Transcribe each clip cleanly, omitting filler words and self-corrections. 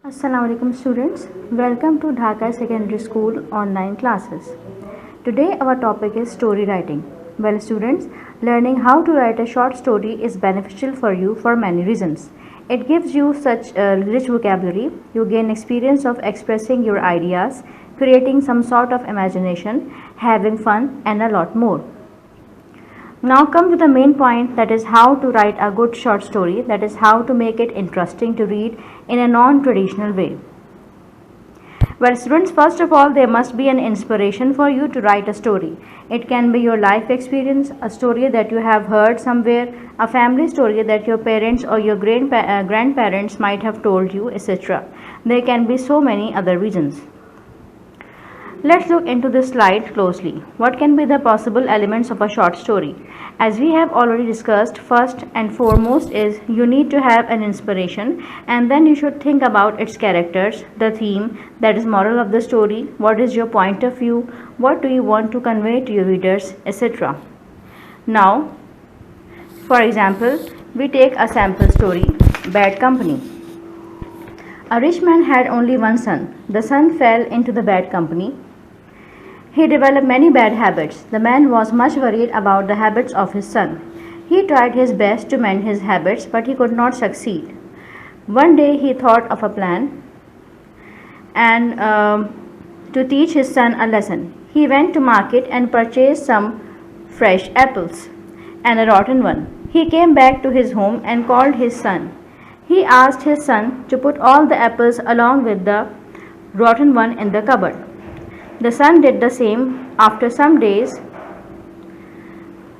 Assalamualaikum students, welcome to Dhaka Secondary School online classes. Today our topic is story writing. Well students, learning how to write a short story is beneficial for you for many reasons. It gives you such a rich vocabulary, you gain experience of expressing your ideas, creating some sort of imagination, having fun and a lot more. Now come to the main point, that is how to write a good short story, that is how to make it interesting to read in a non-traditional way. Well students, first of all there must be an inspiration for you to write a story. It can be your life experience, a story that you have heard somewhere, a family story that your parents or your grandparents might have told you, etc. There can be so many other reasons. Let's look into this slide closely. What can be the possible elements of a short story? As we have already discussed, first and foremost is you need to have an inspiration, and then you should think about its characters, the theme, that is moral of the story, what is your point of view, what do you want to convey to your readers, etc. Now, for example, we take a sample story, Bad Company. A rich man had only one son. The son fell into the bad company. He developed many bad habits. The man was much worried about the habits of his son. He tried his best to mend his habits, but he could not succeed. One day he thought of a plan and to teach his son a lesson. He went to market and purchased some fresh apples and a rotten one. He came back to his home and called his son. He asked his son to put all the apples along with the rotten one in the cupboard. The son did the same. After some days,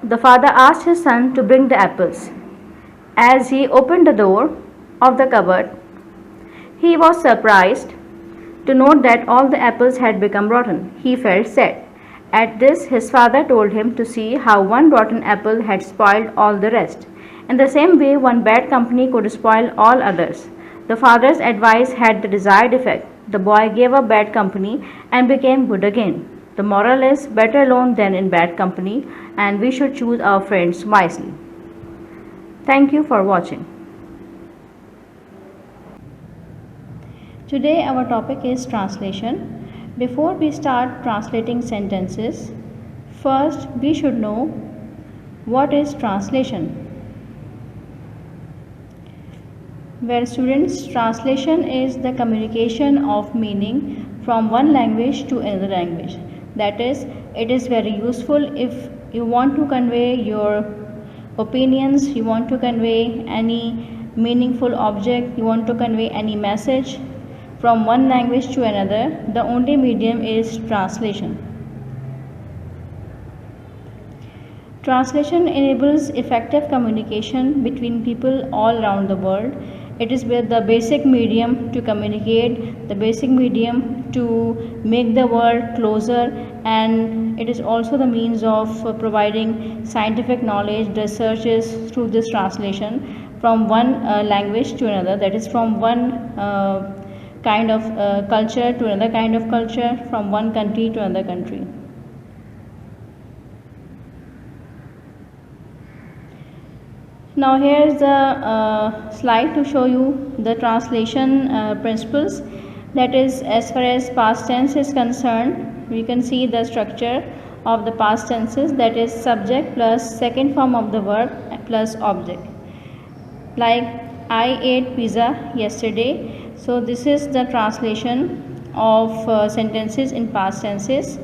the father asked his son to bring the apples. As he opened the door of the cupboard, he was surprised to note that all the apples had become rotten. He felt sad. At this, his father told him to see how one rotten apple had spoiled all the rest. In the same way, one bad company could spoil all others. The father's advice had the desired effect. The boy gave up bad company and became good again. The moral is better alone than in bad company, and we should choose our friends wisely. Thank you for watching. Today our topic is translation. Before we start translating sentences, first we should know what is translation. Well students, translation is the communication of meaning from one language to another language. That is, it is very useful if you want to convey your opinions, you want to convey any meaningful object, you want to convey any message from one language to another. The only medium is translation. Translation enables effective communication between people all around the world. It is the basic medium to communicate, the basic medium to make the world closer, and it is also the means of providing scientific knowledge, researches through this translation from one language to another, that is from one kind of culture to another kind of culture, from one country to another country. Now here is the slide to show you the translation principles. That is, as far as past tense is concerned, we can see the structure of the past tenses, that is subject plus second form of the verb plus object. Like I ate pizza yesterday. So this is the translation of sentences in past tenses.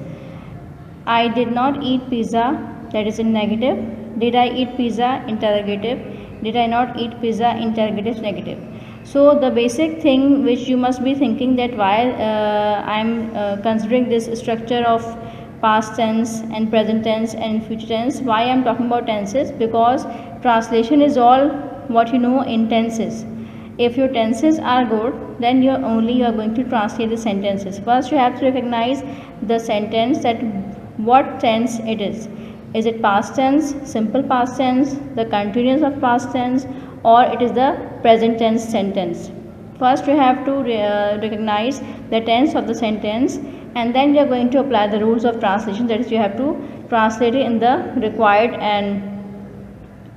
I did not eat pizza, that is in negative. Did I eat pizza? Interrogative. Did I not eat pizza? Interrogative, negative. So the basic thing which you must be thinking, that while I am considering this structure of past tense and present tense and future tense, why I am talking about tenses? Because translation is all what you know in tenses. If your tenses are good, then you are going to translate the sentences. First you have to recognize the sentence, that what tense it is. Is it past tense, simple past tense, the continuous of past tense, or it is the present tense sentence? First you have to recognize the tense of the sentence, and then you are going to apply the rules of translation, that is you have to translate it in the required and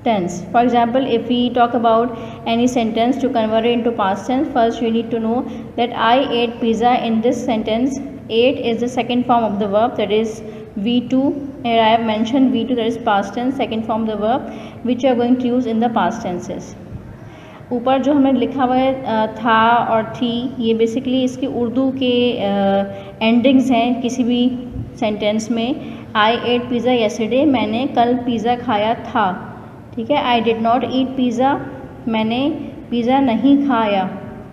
tense. For example, if we talk about any sentence, to convert it into past tense, first you need to know that I ate pizza. In this sentence, ate is the second form of the verb, that is V2. Here I have mentioned V2, that is past tense, second form of the verb, which you are going to use in the past tenses. ऊपर जो हमें लिखा हुआ है था और थी, ये बेसिकली इसकी उर्दू के एंडिंग्स हैं किसी भी सेंटेंस में. आई एट पिज़्ज़ा येस्टरडे, मैंने कल पिज़्ज़ा खाया था. ठीक है. I did not eat pizza, मैंने पिज़्ज़ा नहीं खाया.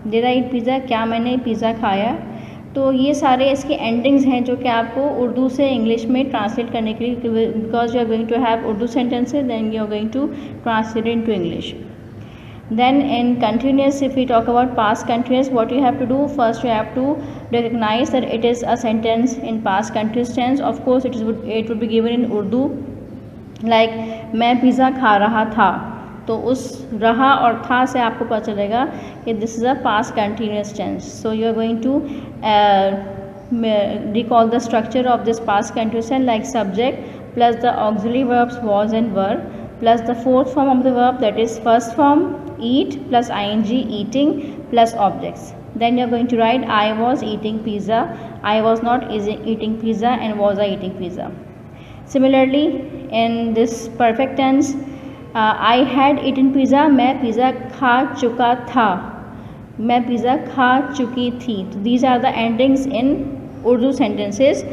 डिड आई ईट पिज़्ज़ा, क्या मैंने पिज़्ज़ा खाया. तो ये सारे इसके एंडिंग्स हैं जो कि आपको उर्दू से इंग्लिश में ट्रांसलेट करने के लिए, because you are going to have Urdu sentences, then you are going to translate into English. Then in continuous, if we talk about past continuous, what you have to do, first you have to recognize that it is a sentence in past continuous tense. Of course it would be given in Urdu, like मैं pizza खा रहा था. तो उस रहा और था से आपको पता चलेगा कि this is a past continuous tense. So you are going to recall the structure of this past continuous tense, like subject plus the auxiliary verbs was and were, plus the fourth form of the verb, that is first form eat plus ing, eating plus objects. Then you are going to write I was eating pizza, I was not eating pizza, and was I eating pizza. Similarly, in this perfect tense, I had eaten pizza, मैं pizza खा चुका था, मैं pizza खा चुकी थी. तो these are the endings in Urdu sentences,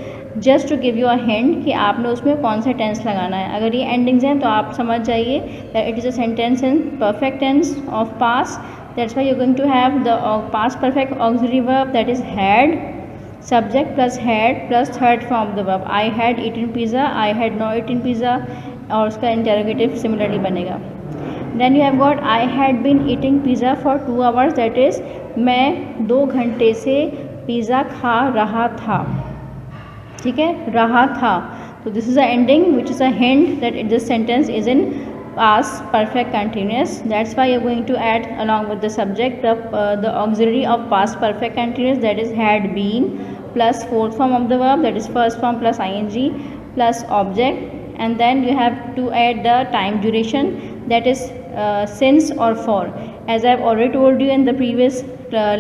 just to give you a hint कि आपने उसमें कौन सा टेंस लगाना है. अगर ये एंडिंग्स हैं तो आप समझ जाइए that it is a sentence in perfect tense of past. That's why you going to have the past perfect auxiliary verb, that is had, subject plus had plus third form the verb. I had eaten pizza, I had not eaten pizza, और उसका interrogative similarly बनेगा. Then you have got I had been eating pizza for 2 hours, that is मैं 2 घंटे से pizza खा रहा था. ठीक है, रहा था. तो this is a ending which is a hint that this sentence is in past perfect continuous. That's why you're going to add along with the subject the auxiliary of past perfect continuous, that is had been, plus fourth form of the verb, that is first form plus ing plus object, and then you have to add the time duration, that is since or for. As I've already told you in the previous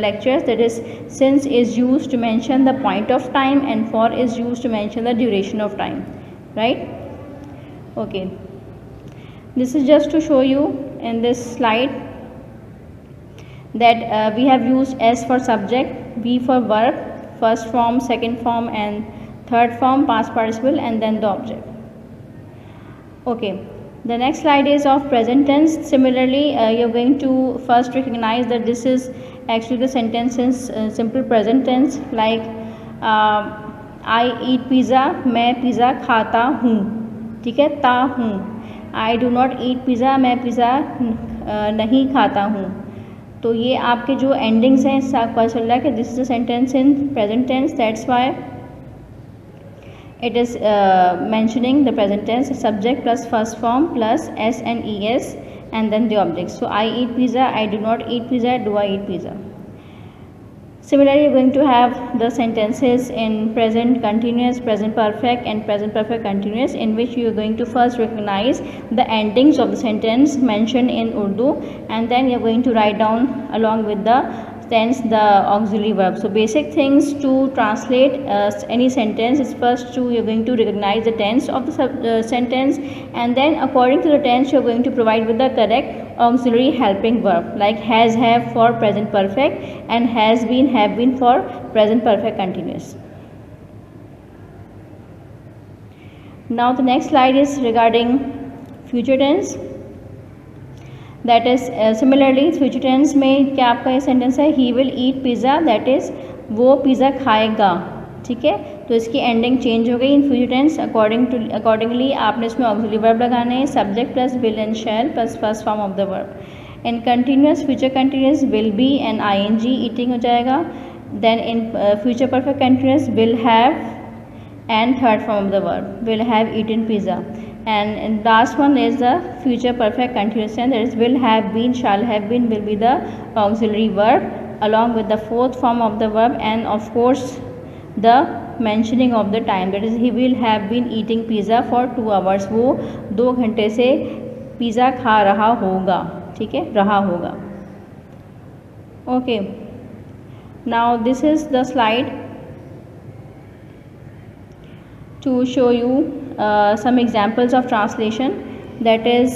lectures, that is since is used to mention the point of time and for is used to mention the duration of time, right? Okay, this is just to show you in this slide that we have used S for subject, V for verb, first form, second form, and third form, past participle, and then the object. Okay, the next slide is of present tense. Similarly, you're going to first recognize that this is actually the sentence in simple present tense, like I eat pizza, मैं pizza खाता हूँ. ठीक है, ता हूँ. I do not eat pizza, मैं pizza नहीं खाता हूँ. तो ये आपके जो एंडिंग्स हैं इससे आपको पता चल रहा है कि this is a sentence in present tense. That's why it is mentioning the present tense, subject plus first form plus s and es, and then the object. So I eat pizza, I do not eat pizza, do I eat pizza. Similarly, you're going to have the sentences in present continuous, present perfect, and present perfect continuous, in which you are going to first recognize the endings of the sentence mentioned in Urdu, and then you're going to write down along with the tense the auxiliary verb. So basic things to translate any sentence is first you're going to recognize the tense of the sentence, and then according to the tense you're going to provide with the correct auxiliary helping verb, like has, have for present perfect, and has been, have been for present perfect continuous. Now the next slide is regarding future tense. That is similarly future tense में क्या आपका ये sentence है, he will eat pizza, that is वो pizza खाएगा. ठीक है, तो इसकी एंडिंग चेंज हो गई इन फ्यूचर टेंस. अकॉर्डिंगली आपने इसमें ऑक्सिलरी वर्ब लगाने हैं, subject plus will and shall plus first form of the verb. In continuous future continuous will be and ing eating हो जाएगा. Then in future perfect continuous will have and third form of the verb, will have eaten pizza. And last one is the future perfect continuous tense, that is will have been, shall have been will be the auxiliary verb along with the fourth form of the verb, and of course the mentioning of the time, that is he will have been eating pizza for 2 hours. वो 2 घंटे से pizza खा रहा होगा, ठीक है, रहा होगा। Okay, now this is the slide to show you some examples of translation, that is,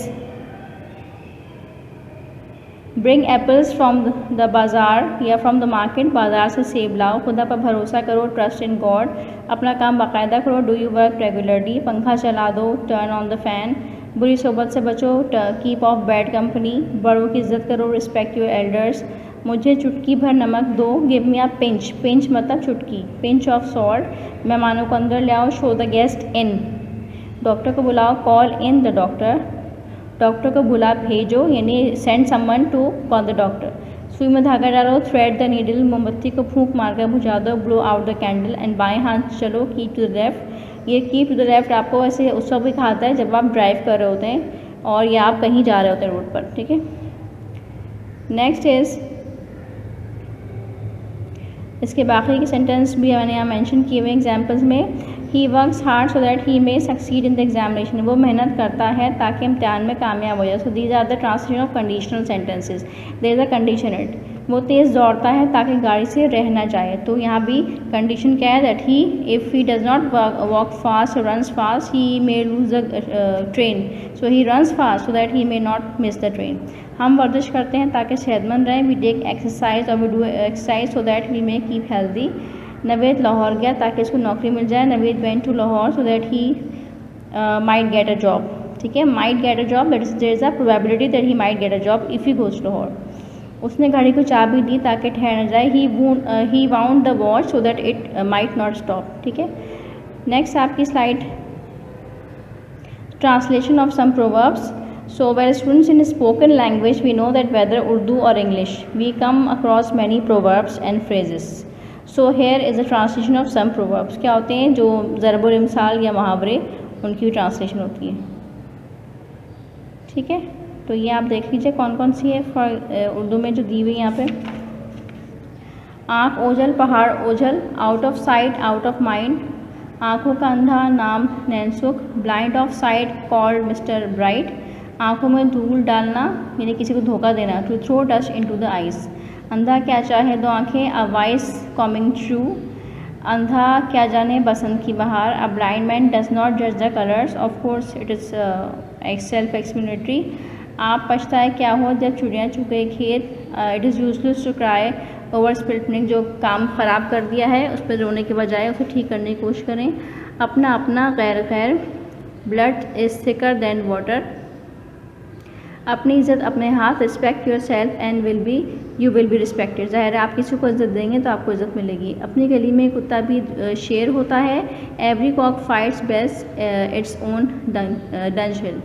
bring apples from the bazaar या from the market, बाज़ार से सेब लाओ, खुदा पर भरोसा करो, trust in God, अपना काम बाकायदा करो, do you work regularly, पंखा चला दो, turn on the fan, बुरी सोबत से बचो, keep off bad company, बड़ों की इज़्ज़त करो, respect your elders, मुझे चुटकी भर नमक दो, give me a pinch, pinch मतलब चुटकी, pinch of salt, मेहमानों को अंदर ले आओ, show the guest in, doctor को बुलाओ, call in the doctor, doctor को बुला भेजो, यानी send someone to call the doctor, सुई में धागा डालो, थ्रेड द नीडल, मोमबत्ती को फूंक मारकर बुझा दो, blow out the candle, and बाएं हाथ चलो, कीप टू द लेफ्ट, ये कीप टू द लेफ्ट आपको ऐसे उस वक्त भी खाता है जब आप ड्राइव कर रहे होते हैं और या आप कहीं जा रहे होते हैं रोड पर, ठीक है। नेक्स्ट इज़, इसके बाकी के सेंटेंस भी मैंने यहाँ मेंशन किए हुए एग्जांपल्स में, he works hard so that he may succeed in the examination, वो मेहनत करता है ताकि इम्तिहान में कामयाब हो जाए। So these are the translation of conditional sentences, there is a condition it, वो तेज़ दौड़ता है ताकि गाड़ी से रह ना जाए, तो यहाँ भी कंडीशन क्या है, that he if he does not walk fast और runs fast he may lose the train, so he runs fast so that he may not miss the train. हम वर्जिश करते हैं ताकि सेहतमंद रहें, वी टेक एक्सरसाइज और we do exercise so that we may keep healthy. Naved Lahore गया ताकि उसको नौकरी मिल जाए, Naved went to Lahore so that he might get a job, ठीक है, might get a job, that is there is a probability that he might get a job if he goes to Lahore. उसने घड़ी को चाबी दी ताकि ठहर न जाए, he wound the watch so that it might not stop, ठीक है। नेक्स्ट आपकी slide, translation of some proverbs. So while students in spoken language, we know that whether Urdu or English, we come across many proverbs and phrases. So here is a translation of some proverbs. क्या होते हैं जो ज़रबुल इमसाल या मुहावरे, उनकी translation होती है, ठीक है। तो ये आप देख लीजिए कौन कौन सी है उर्दू में जो दी हुई यहाँ पे। आँख ओझल पहाड़ ओझल, out of sight out of mind, आँखों का अंधा नाम नैनसुख, blind of sight called mister bright, आँखों में धूल डालना यानी किसी को धोखा देना, to throw dust into the eyes, अंधा क्या चाहे दो आँखें, अ वॉइस कमिंग ट्रू, अंधा क्या जाने बसंत की बहार, a blind man does not जज the colours, of course it is self explanatory, आप पछताए क्या हो जब चिड़िया चुग गए खेत, it is useless to cry over spilled milk, जो काम ख़राब कर दिया है उस पर रोने के बजाय उसे ठीक करने की कोशिश करें, अपना अपना गैर गैर, blood is thicker than water, अपनी इज़्ज़त अपने हाथ, respect yourself and you will be respected, ज़ाहिर है आप किसी को इज़्ज़त देंगे तो आपको इज़्ज़त मिलेगी, अपनी गली में कुत्ता भी शेर होता है, every cock fights best its own dunghill,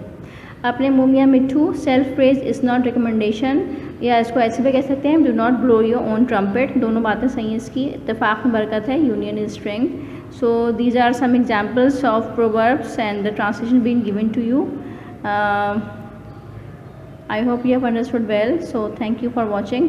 अपने मुँह मियाँ मिट्ठू, self praise is not recommendation, या इसको ऐसे भी कह सकते हैं, do not blow your own trumpet, दोनों बातें सही हैं इसकी, इत्तेफाक में बरकत है, union is strength. So these are some examples of proverbs and the translation being given to you. I hope you have understood well. So thank you for watching.